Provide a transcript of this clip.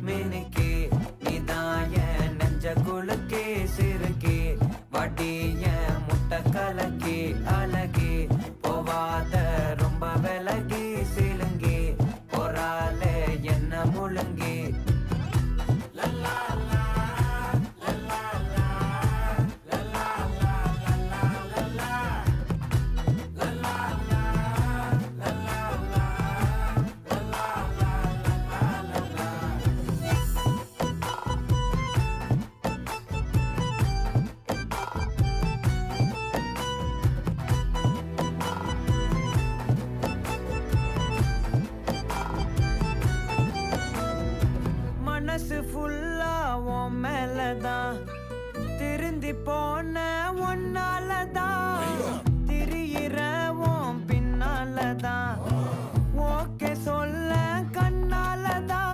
மினுக்கே நீதான் என் நெஞ்ச குலுக்கே சிறுக்கே வடிய முட்டை கலக்கே அழகே போவாத ரொம்ப விலகி சிலுங்கி போறாலே என்ன முழுங்கி மனசு ஃபுல்லா உன் மேலதான் திருந்தி போன ஒன்னாலதான் திரியிற உன் பின்னாலதான்